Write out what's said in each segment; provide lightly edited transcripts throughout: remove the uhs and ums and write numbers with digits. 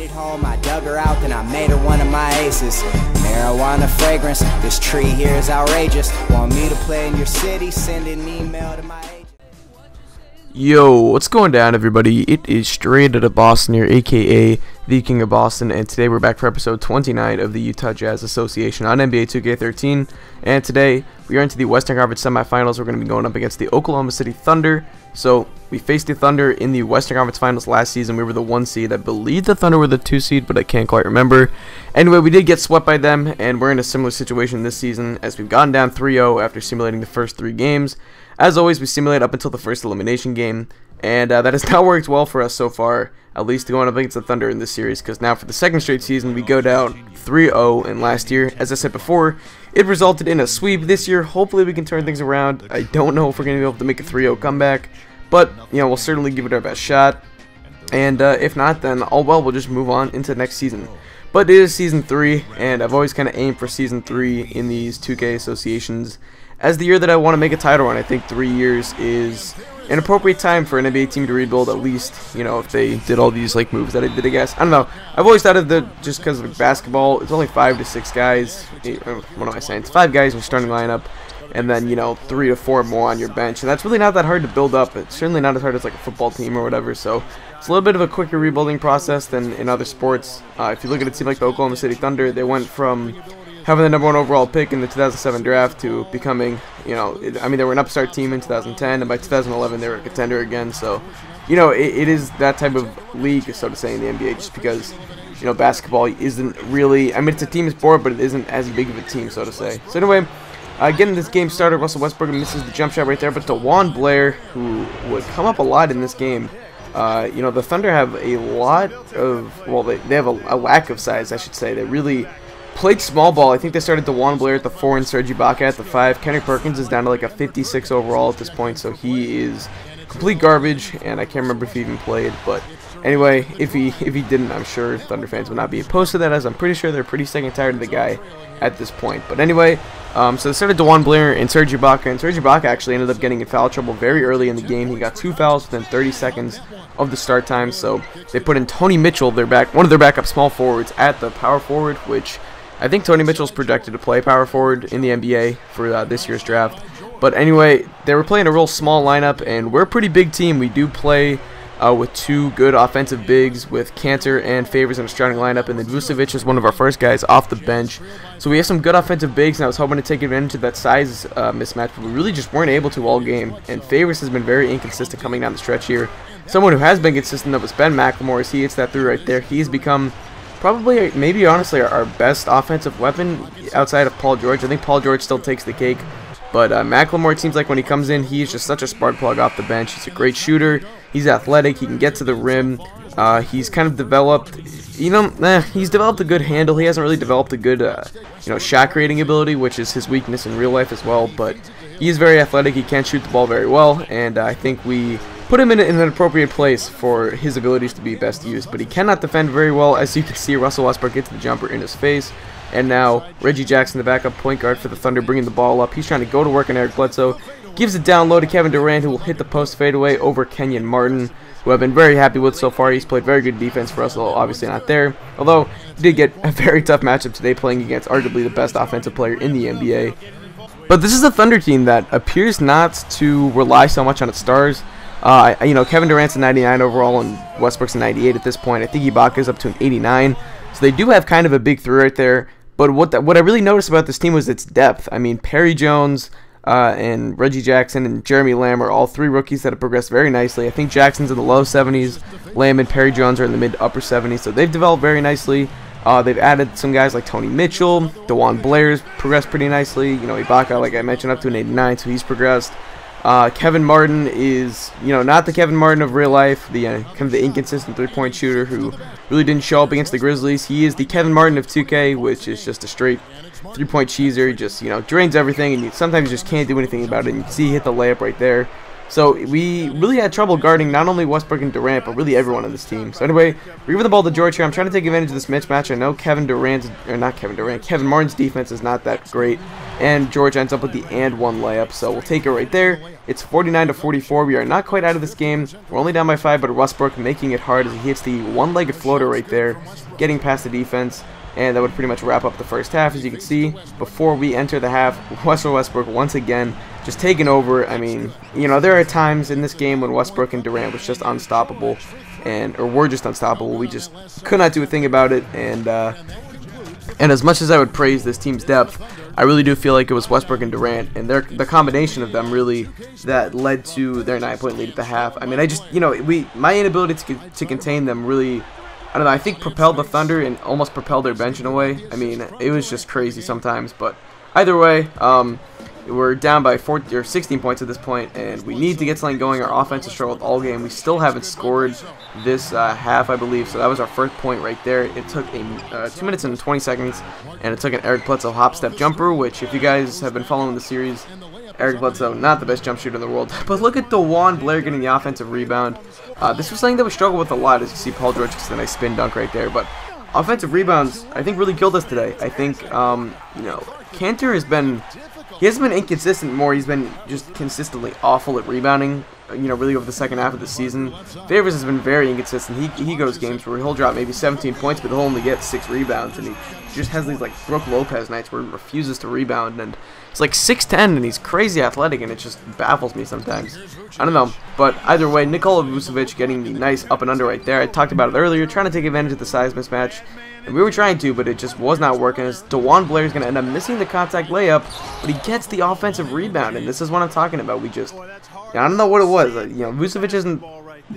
made it home, I dug her out, then I made her one of my aces. Marijuana fragrance, this tree here is outrageous. Want me to play in your city? Send an email to my agent. Yo, what's going down, everybody? It is straight out of Boston here, aka the King of Boston, and today we're back for episode 29 of the Utah Jazz Association on NBA 2K13. And today we are into the Western Conference semifinals. We're going to be going up against the Oklahoma City Thunder. So we faced the Thunder in the Western Conference Finals last season. We were the 1 seed. I believe the Thunder were the 2 seed, but I can't quite remember. Anyway, we did get swept by them, and we're in a similar situation this season as we've gone down 3-0 after simulating the first 3 games. As always, we simulate up until the first elimination game, and that has not worked well for us so far, at least going up against the Thunder in this series, because now for the second straight season, we go down 3-0, and last year, as I said before, it resulted in a sweep. This year, hopefully we can turn things around. I don't know if we're going to be able to make a 3-0 comeback, but, you know, we'll certainly give it our best shot, and if not, then all well, we'll just move on into next season. But it is Season 3, and I've always kind of aimed for Season 3 in these 2K associations as the year that I want to make a title run. I think 3 years is an appropriate time for an NBA team to rebuild, at least, you know, if they did all these like moves that I did, I guess. I don't know. I've always thought of the, just because of basketball, it's only 5 to 6 guys. What am I saying? It's 5 guys in your starting lineup, and then, you know, 3 to 4 more on your bench. And that's really not that hard to build up. It's certainly not as hard as like a football team or whatever. So it's a little bit of a quicker rebuilding process than in other sports. If you look at a team like the Oklahoma City Thunder, they went from having the #1 overall pick in the 2007 draft to becoming, you know, I mean, they were an upstart team in 2010, and by 2011 they were a contender again. So, you know, it is that type of league, so to say, in the NBA, just because, you know, basketball isn't really, I mean, it's a team sport, but it isn't as big of a team, so to say. So anyway, getting this game started, Russell Westbrook misses the jump shot right there, but DeJuan Blair, who would come up a lot in this game, you know, the Thunder have a lot of, well, they have a lack of size, I should say. They really played small ball. I think they started DeJuan Blair at the 4 and Serge Ibaka at the 5. Kenny Perkins is down to like a 56 overall at this point, so he is complete garbage, and I can't remember if he even played. But anyway, if he didn't, I'm sure Thunder fans would not be opposed to that, as I'm pretty sure they're pretty sick and tired of the guy at this point. But anyway, so they started DeJuan Blair and Serge Ibaka, and Serge Ibaka actually ended up getting in foul trouble very early in the game. He got 2 fouls within 30 seconds of the start time, so they put in Tony Mitchell, one of their backup small forwards, at the power forward, which I think Tony Mitchell's projected to play power forward in the NBA for this year's draft. But anyway, they were playing a real small lineup, and we're a pretty big team. We do play with 2 good offensive bigs, with Cantor and Favors in a starting lineup, and then Vucevic is one of our first guys off the bench. So we have some good offensive bigs, and I was hoping to take advantage of that size mismatch, but we really just weren't able to all game. And Favors has been very inconsistent coming down the stretch here. Someone who has been consistent, though, is Ben McLemore, as he hits that 3 right there. He's become probably, maybe honestly, our best offensive weapon outside of Paul George. I think Paul George still takes the cake, but McLemore, it seems like when he comes in, he's just such a spark plug off the bench. He's a great shooter. He's athletic. He can get to the rim. He's kind of developed, you know, he's developed a good handle. He hasn't really developed a good, you know, shot creating ability, which is his weakness in real life as well. But he is very athletic. He can shoot the ball very well, and I think we put him in an appropriate place for his abilities to be best used. But he cannot defend very well. As you can see, Russell Westbrook gets the jumper in his face. And now Reggie Jackson, the backup point guard for the Thunder, bringing the ball up. He's trying to go to work on Eric Bledsoe. Gives it down low to Kevin Durant, who will hit the post fadeaway over Kenyon Martin, who I've been very happy with so far. He's played very good defense for us, although obviously not there. Although he did get a very tough matchup today, playing against arguably the best offensive player in the NBA. But this is a Thunder team that appears not to rely so much on its stars. You know, Kevin Durant's a 99 overall, and Westbrook's a 98 at this point. I think Ibaka's up to an 89. So they do have kind of a big 3 right there. But what I really noticed about this team was its depth. I mean, Perry Jones and Reggie Jackson and Jeremy Lamb are all 3 rookies that have progressed very nicely. I think Jackson's in the low 70s. Lamb and Perry Jones are in the mid to upper 70s. So they've developed very nicely. They've added some guys like Tony Mitchell. DeJuan Blair's progressed pretty nicely. You know, Ibaka, like I mentioned, up to an 89, so he's progressed. Kevin Martin is, you know, not the Kevin Martin of real life, the kind of the inconsistent 3-point shooter who really didn't show up against the Grizzlies. He is the Kevin Martin of 2K, which is just a straight 3-point cheeser. He just, you know, drains everything, and sometimes you just can't do anything about it. And you can see he hit the layup right there. So we really had trouble guarding not only Westbrook and Durant, but really everyone on this team. So anyway, we give the ball to George here. I'm trying to take advantage of this mismatch. I know Kevin Martin's defense is not that great, and George ends up with the and one layup. So we'll take it right there. It's 49-44. We are not quite out of this game. We're only down by 5, but Westbrook making it hard as he hits the one-legged floater right there, getting past the defense. And that would pretty much wrap up the first half. As you can see, before we enter the half, Westbrook once again just taking over. I mean, you know, there are times in this game when Westbrook and Durant was just unstoppable, or were just unstoppable. We just could not do a thing about it. And as much as I would praise this team's depth, I really do feel like it was Westbrook and Durant and the combination of them really that led to their 9-point lead at the half. I mean, my inability to contain them really, I don't know, I think propelled the Thunder and almost propelled their bench in a way. I mean, it was just crazy sometimes, but either way, we're down by 16 points at this point, and we need to get something going. Our offense has struggled all game. We still haven't scored this half, I believe, so that was our first point right there. It took 2 minutes and 20 seconds, and it took an Eric Bledsoe hop-step jumper, which, if you guys have been following the series, Eric Bledsoe, not the best jump shooter in the world. But look at DeJuan Blair getting the offensive rebound. This was something that we struggled with a lot, as you see Paul George gets a nice spin dunk right there. But offensive rebounds, I think, really killed us today. I think, you know, Cantor hasn't been inconsistent more. He's been just consistently awful at rebounding, you know, really over the second half of the season. Favors has been very inconsistent. He goes games where he'll drop maybe 17 points, but he'll only get 6 rebounds, and he just has these, like, Brooke Lopez nights where he refuses to rebound, and he's like 6'10", and he's crazy athletic, and it just baffles me sometimes. I don't know, but either way, Nikola Vucevic getting the nice up and under right there. I talked about it earlier, trying to take advantage of the size mismatch, and we were trying to, but it just was not working, as DeJuan Blair is going to end up missing the contact layup, but he gets the offensive rebound, and this is what I'm talking about. I don't know what it was. You know, Vucevic isn't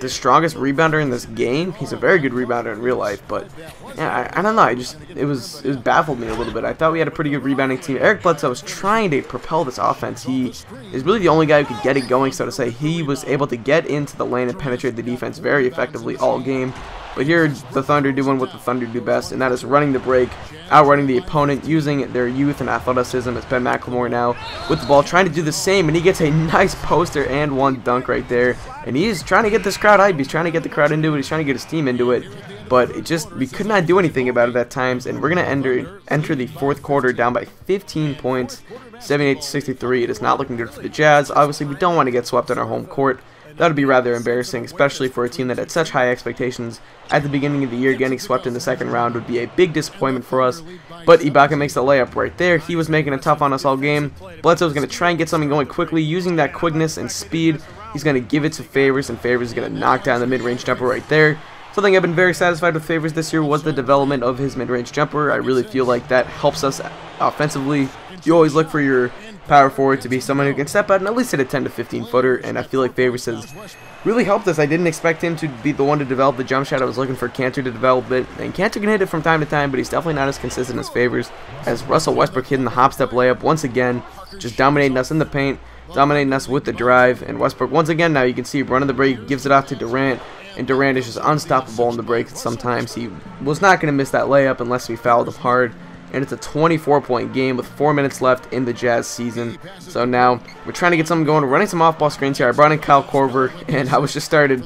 the strongest rebounder in this game. He's a very good rebounder in real life, but yeah, I don't know. It was baffled me a little bit. I thought we had a pretty good rebounding team. Eric Bledsoe was trying to propel this offense. He is really the only guy who could get it going, so to say. He was able to get into the lane and penetrate the defense very effectively all game. But here, the Thunder doing what the Thunder do best, and that is running the break, outrunning the opponent, using their youth and athleticism. It's Ben McLemore now with the ball, trying to do the same, and he gets a nice poster and one dunk right there. And he's trying to get this crowd hype. He's trying to get the crowd into it. He's trying to get his team into it. But we could not do anything about it at times, and we're going to enter the fourth quarter down by 15 points, 78-63. It is not looking good for the Jazz. Obviously, we don't want to get swept on our home court. That would be rather embarrassing, especially for a team that had such high expectations at the beginning of the year. Getting swept in the second round would be a big disappointment for us. But Ibaka makes the layup right there. He was making it tough on us all game. Bledsoe's going to try and get something going quickly, using that quickness and speed. He's going to give it to Favors, and Favors is going to knock down the mid-range jumper right there. Something I've been very satisfied with Favors this year was the development of his mid-range jumper. I really feel like that helps us offensively. You always look for your power forward to be someone who can step out and at least hit a 10 to 15 footer, and I feel like Favors has really helped us. I didn't expect him to be the one to develop the jump shot. I was looking for Cantor to develop it, and Cantor can hit it from time to time, but he's definitely not as consistent as Favors. As Russell Westbrook hitting the hop-step layup once again, just dominating us in the paint, dominating us with the drive, and Westbrook once again, now you can see running the break, gives it off to Durant, and Durant is just unstoppable in the break sometimes. He was not going to miss that layup unless we fouled him hard. And it's a 24-point game with 4 minutes left in the Jazz season. So now we're trying to get something going. We're running some off-ball screens here. I brought in Kyle Korver, and I started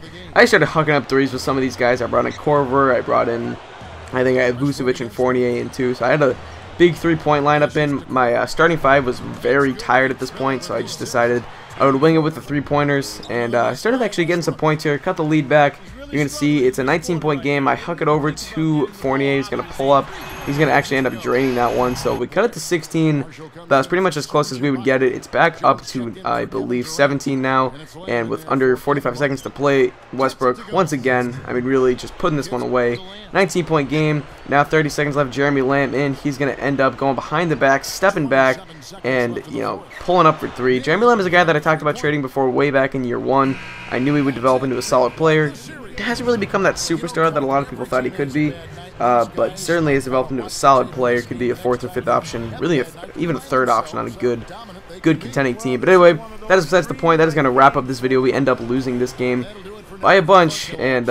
hucking up threes with some of these guys. I brought in Korver. I think I had Vucevic and Fournier in too. So I had a big three-point lineup in. My starting five was very tired at this point, so I just decided I would wing it with the three-pointers. And I started actually getting some points here. Cut the lead back. You're going to see it's a 19-point game. I huck it over to Fournier. He's going to pull up. He's going to actually end up draining that one. So we cut it to 16. That was pretty much as close as we would get it. It's back up to, I believe, 17 now. And with under 45 seconds to play, Westbrook, once again, I mean, really just putting this one away. 19-point game. Now 30 seconds left. Jeremy Lamb in. He's going to end up going behind the back, stepping back, and, you know, pulling up for three. Jeremy Lamb is a guy that I talked about trading before way back in year one. I knew he would develop into a solid player. Hasn't really become that superstar that a lot of people thought he could be, but certainly has developed into a solid player. Could be a fourth or fifth option, really even a third option on a good contending team. But anyway, that is besides the point. That is going to wrap up this video. We end up losing this game by a bunch, and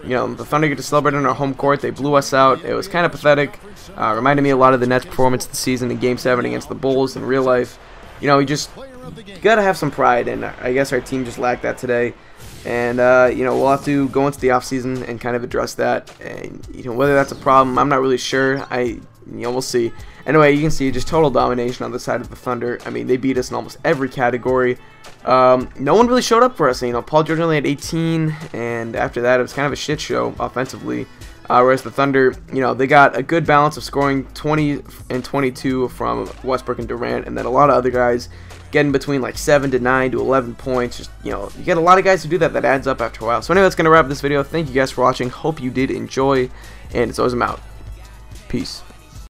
you know, the Thunder get to celebrate on our home court. They blew us out. It was kind of pathetic. Reminded me a lot of the Nets' performance this season in Game 7 against the Bulls in real life. You know, you gotta have some pride, and I guess our team just lacked that today. And you know, we'll have to go into the offseason and kind of address that. And you know, whether that's a problem, I'm not really sure. We'll see. Anyway, you can see just total domination on the side of the Thunder. I mean, they beat us in almost every category. No one really showed up for us. You know, Paul George only had 18, and after that, it was kind of a shit show offensively. Whereas the Thunder, you know, they got a good balance of scoring 20 and 22 from Westbrook and Durant, and then a lot of other guys getting between like 7 to 9 to 11 points. Just, you know, you get a lot of guys who do that. That adds up after a while. So anyway, that's going to wrap this video. Thank you guys for watching. Hope you did enjoy, and as always, I'm out. Peace.